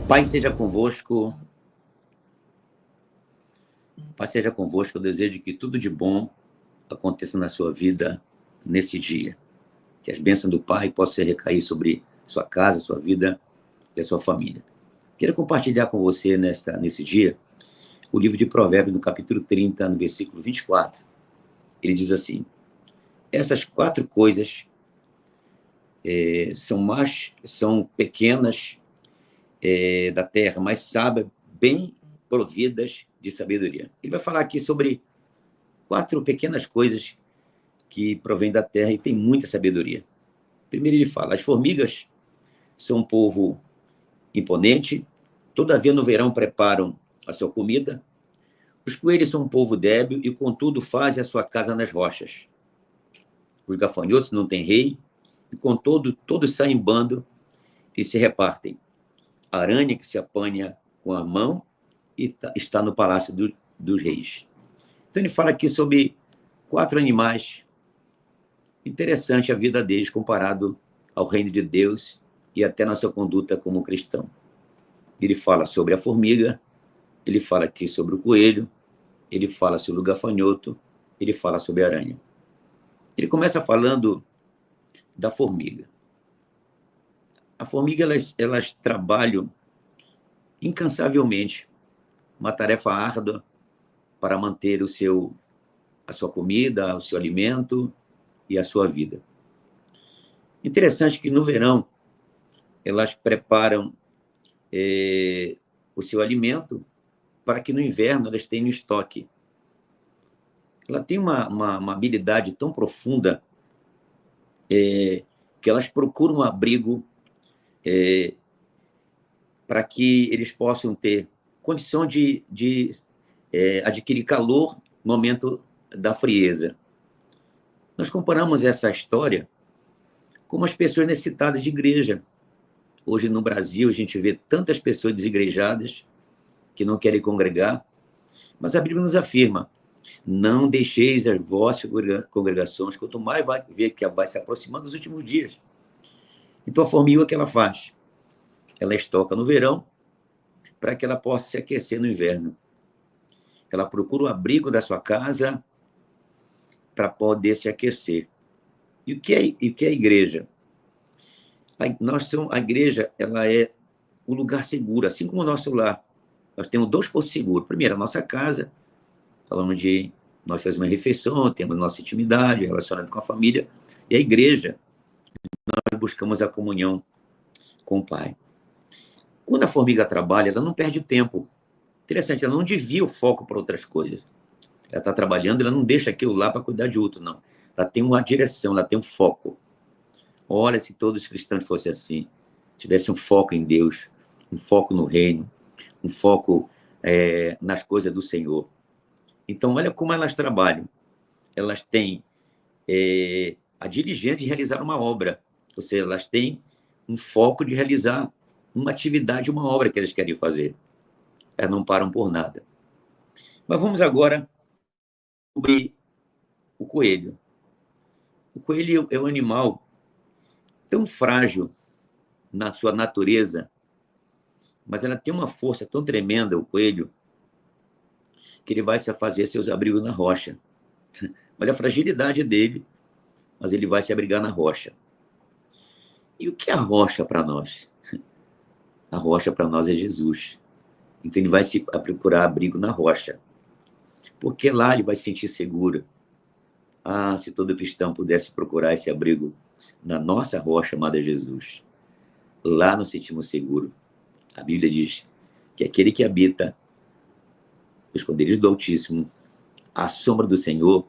Pai seja convosco, Pai seja convosco. Eu desejo que tudo de bom aconteça na sua vida nesse dia. Que as bênçãos do Pai possam recair sobre sua casa, sua vida e a sua família. Quero compartilhar com você nesse dia o livro de Provérbios, no capítulo 30, no versículo 24. Ele diz assim: essas 4 coisas são pequenas da terra, mas sábias, bem providas de sabedoria. Ele vai falar aqui sobre 4 pequenas coisas que provêm da terra e tem muita sabedoria. Primeiro ele fala: as formigas são um povo imponente, todavia no verão preparam a sua comida. Os coelhos são um povo débil e, contudo, fazem a sua casa nas rochas. Os gafanhotos não têm rei e, contudo, todos saem em bando e se repartem. A aranha que se apanha com a mão e está no palácio dos reis. Então ele fala aqui sobre 4 animais. Interessante a vida deles comparado ao reino de Deus e até nossa conduta como cristão. Ele fala sobre a formiga, ele fala aqui sobre o coelho, ele fala sobre o gafanhoto, ele fala sobre a aranha. Ele começa falando da formiga. A formiga, elas trabalham incansavelmente, uma tarefa árdua para manter a sua comida, o seu alimento e a sua vida. Interessante que no verão elas preparam o seu alimento para que no inverno elas tenham estoque. Ela tem uma habilidade tão profunda que elas procuram um abrigo para que eles possam ter condição de adquirir calor no momento da frieza. Nós comparamos essa história com as pessoas necessitadas de igreja. Hoje no Brasil a gente vê tantas pessoas desigrejadas que não querem congregar, mas a Bíblia nos afirma: não deixeis as vossas congregações, quanto mais vai ver que vai se aproximando dos últimos dias. Então a formiga, o que ela faz? Ela estoca no verão para que ela possa se aquecer no inverno. Ela procura o abrigo da sua casa para poder se aquecer. E o que é a igreja? A igreja, ela é um lugar seguro, assim como o nosso lar. Nós temos 2 postos seguros. Primeiro, a nossa casa, onde nós fazemos uma refeição, temos nossa intimidade, relacionamento com a família. E a igreja, nós buscamos a comunhão com o Pai. Quando a formiga trabalha, ela não perde tempo. Interessante, ela não desvia o foco para outras coisas. Ela está trabalhando, ela não deixa aquilo lá para cuidar de outro, não. Ela tem uma direção, ela tem um foco. Olha, se todos os cristãos fossem assim, tivessem um foco em Deus, um foco no reino, um foco nas coisas do Senhor. Então, olha como elas trabalham. Elas têm a diligência de realizar uma obra. Ou seja, elas têm um foco de realizar uma atividade, uma obra que elas querem fazer. Elas não param por nada. Mas vamos agora sobre o coelho. O coelho é um animal tão frágil na sua natureza, mas ela tem uma força tão tremenda, o coelho, que ele vai se fazer seus abrigos na rocha. Olha a fragilidade dele, mas ele vai se abrigar na rocha. E o que é a rocha para nós? A rocha para nós é Jesus. Então ele vai se procurar abrigo na rocha, porque lá ele vai se sentir seguro. Ah, se todo cristão pudesse procurar esse abrigo na nossa rocha chamada Jesus, lá nos sentimos seguro. A Bíblia diz que aquele que habita os esconderijos do Altíssimo, à sombra do Senhor,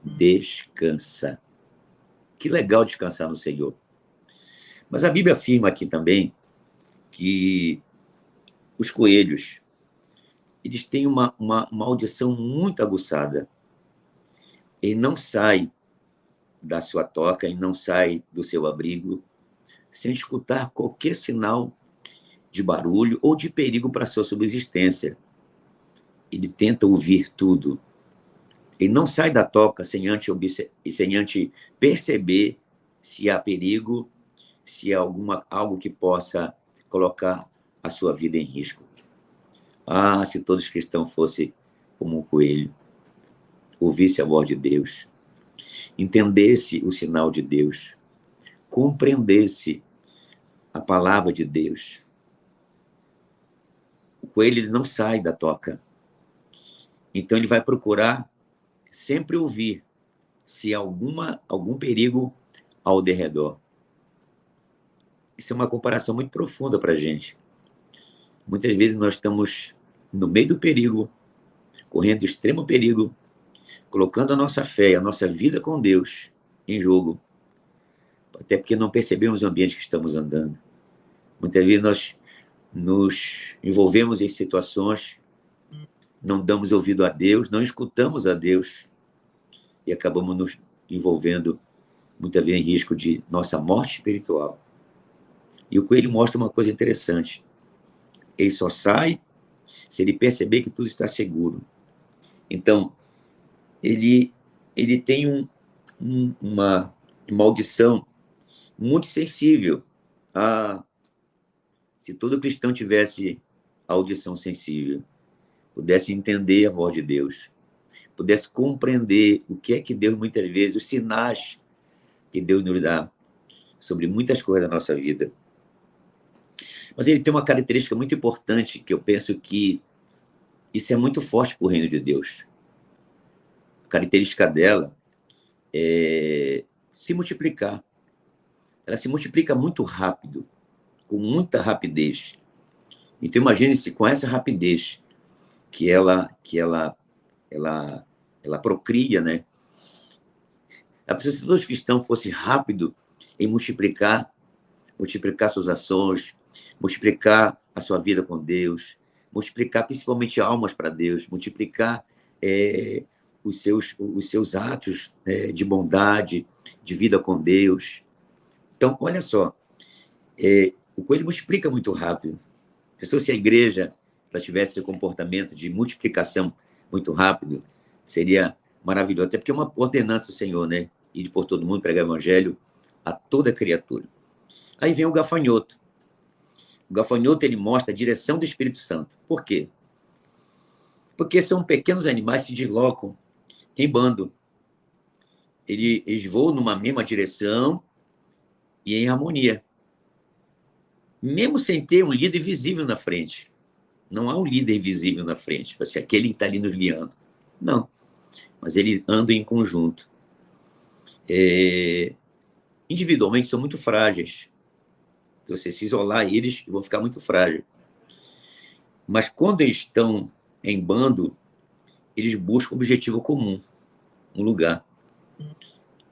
descansa. Que legal descansar no Senhor. Mas a Bíblia afirma aqui também que os coelhos, eles têm uma audição muito aguçada. Ele não sai da sua toca e não sai do seu abrigo sem escutar qualquer sinal de barulho ou de perigo para a sua subsistência. Ele tenta ouvir tudo. Ele não sai da toca sem antes perceber se há perigo, se há algo que possa colocar a sua vida em risco. Ah, se todos os cristãos fossem como um coelho, ouvisse a voz de Deus, entendesse o sinal de Deus, compreendesse a palavra de Deus. O coelho ele não sai da toca. Então ele vai procurar sempre ouvir se há algum perigo ao derredor. Isso é uma comparação muito profunda para a gente. Muitas vezes nós estamos no meio do perigo, correndo extremo perigo, colocando a nossa fé, a nossa vida com Deus em jogo, até porque não percebemos o ambiente que estamos andando. Muitas vezes nós nos envolvemos em situações, não damos ouvido a Deus, não escutamos a Deus e acabamos nos envolvendo, muitas vezes, em risco de nossa morte espiritual. E o coelho mostra uma coisa interessante. Ele só sai se ele perceber que tudo está seguro. Então, ele tem uma audição muito sensível. Se todo cristão tivesse audição sensível, pudesse entender a voz de Deus, pudesse compreender o que é que Deus, muitas vezes, os sinais que Deus nos dá sobre muitas coisas da nossa vida. Mas ele tem uma característica muito importante, que eu penso que isso é muito forte para o reino de Deus. A característica dela é se multiplicar. Ela se multiplica muito rápido, com muita rapidez. Então, imagine-se com essa rapidez que ela procria, né? A pessoa, se todos os cristãos fossem rápido em multiplicar suas ações, multiplicar a sua vida com Deus, multiplicar principalmente almas para Deus, multiplicar os seus atos de bondade, de vida com Deus. Então, olha só, o coelho multiplica muito rápido. Se a igreja ela tivesse esse comportamento de multiplicação muito rápido, seria maravilhoso. Até porque é uma ordenança do Senhor, né? Ir por todo mundo, pregar o evangelho a toda criatura. Aí vem o gafanhoto. O gafanhoto, ele mostra a direção do Espírito Santo. Por quê? Porque são pequenos animais que se deslocam em bando. Eles voam numa mesma direção e em harmonia. Mesmo sem ter um líder visível na frente. Não há um líder visível na frente, para ser aquele que está ali nos guiando. Não. Mas eles andam em conjunto. Individualmente são muito frágeis. Se você se isolar, eles vão ficar muito frágeis. Mas quando eles estão em bando, eles buscam um objetivo comum, um lugar.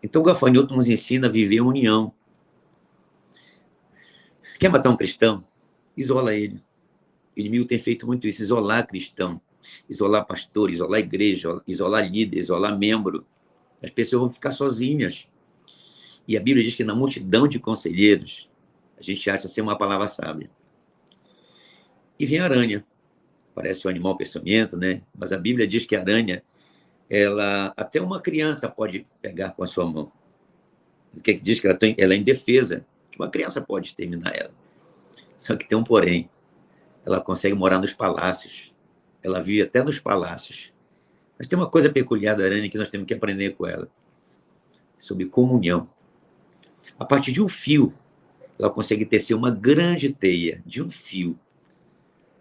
Então o gafanhoto nos ensina a viver em união. Quer matar um cristão? Isola ele. O inimigo tem feito muito isso, isolar cristão, isolar pastor, isolar igreja, isolar líder, isolar membro. As pessoas vão ficar sozinhas. E a Bíblia diz que na multidão de conselheiros, a gente acha ser uma palavra sábia. E vem a aranha. Parece um animal peçonhento, né? Mas a Bíblia diz que a aranha, até uma criança pode pegar com a sua mão. Diz que ela é indefesa, que uma criança pode exterminar ela. Só que tem um porém. Ela consegue morar nos palácios. Ela vive até nos palácios. Mas tem uma coisa peculiar da aranha que nós temos que aprender com ela. Sobre comunhão. A partir de um fio, ela consegue tecer uma grande teia de um fio.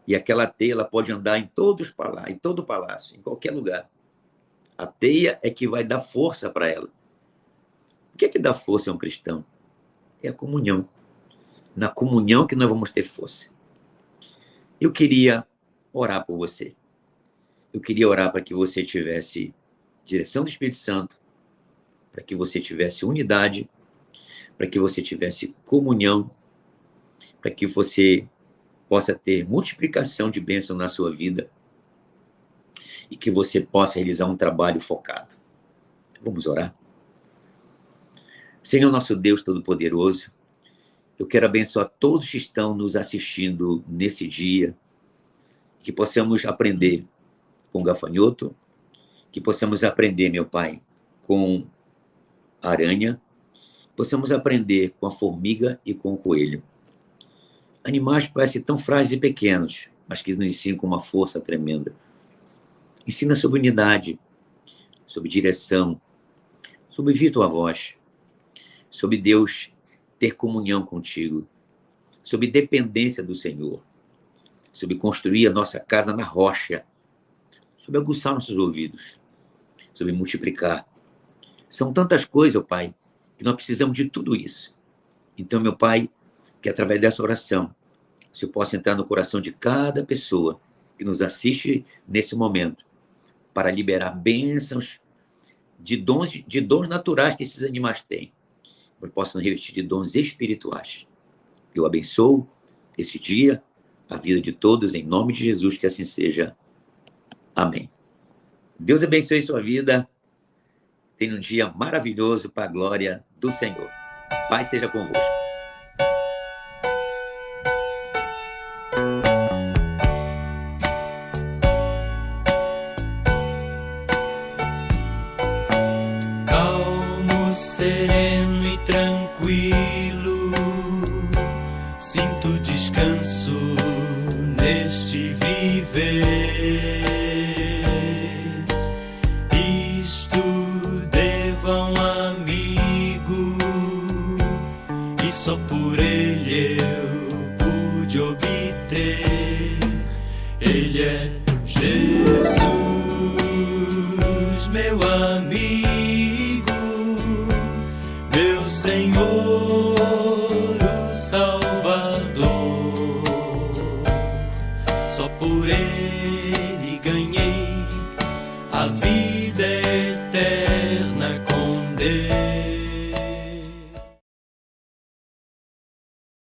E aquela teia ela pode andar em todo o palácio, em qualquer lugar. A teia é que vai dar força para ela. O que é que dá força a um cristão? É a comunhão. Na comunhão que nós vamos ter força. Eu queria orar por você. Eu queria orar para que você tivesse direção do Espírito Santo, para que você tivesse unidade, para que você tivesse comunhão, para que você possa ter multiplicação de bênção na sua vida e que você possa realizar um trabalho focado. Vamos orar? Senhor nosso Deus Todo-Poderoso, eu quero abençoar todos que estão nos assistindo nesse dia, que possamos aprender com o gafanhoto, que possamos aprender, meu Pai, com a aranha, possamos aprender com a formiga e com o coelho. Animais parecem tão frágeis e pequenos, mas que nos ensinam com uma força tremenda. Ensina sobre unidade, sobre direção, sobre ouvir tua voz, sobre Deus ter comunhão contigo, sobre dependência do Senhor, sobre construir a nossa casa na rocha, sobre aguçar nossos ouvidos, sobre multiplicar. São tantas coisas, ó Pai, que nós precisamos de tudo isso. Então, meu Pai, que através dessa oração, se eu possa entrar no coração de cada pessoa que nos assiste nesse momento, para liberar bênçãos de dons naturais que esses animais têm, eu posso nos revestir de dons espirituais. Eu abençoo esse dia, a vida de todos, em nome de Jesus, que assim seja. Amém. Deus abençoe sua vida. Tenha um dia maravilhoso para a glória do Senhor. Paz seja convosco. Calmo, sereno e tranquilo, sinto descanso neste viver. Isto devo a um amigo, e só por ele eu pude obter. Ele é Jesus, meu amigo, meu Senhor.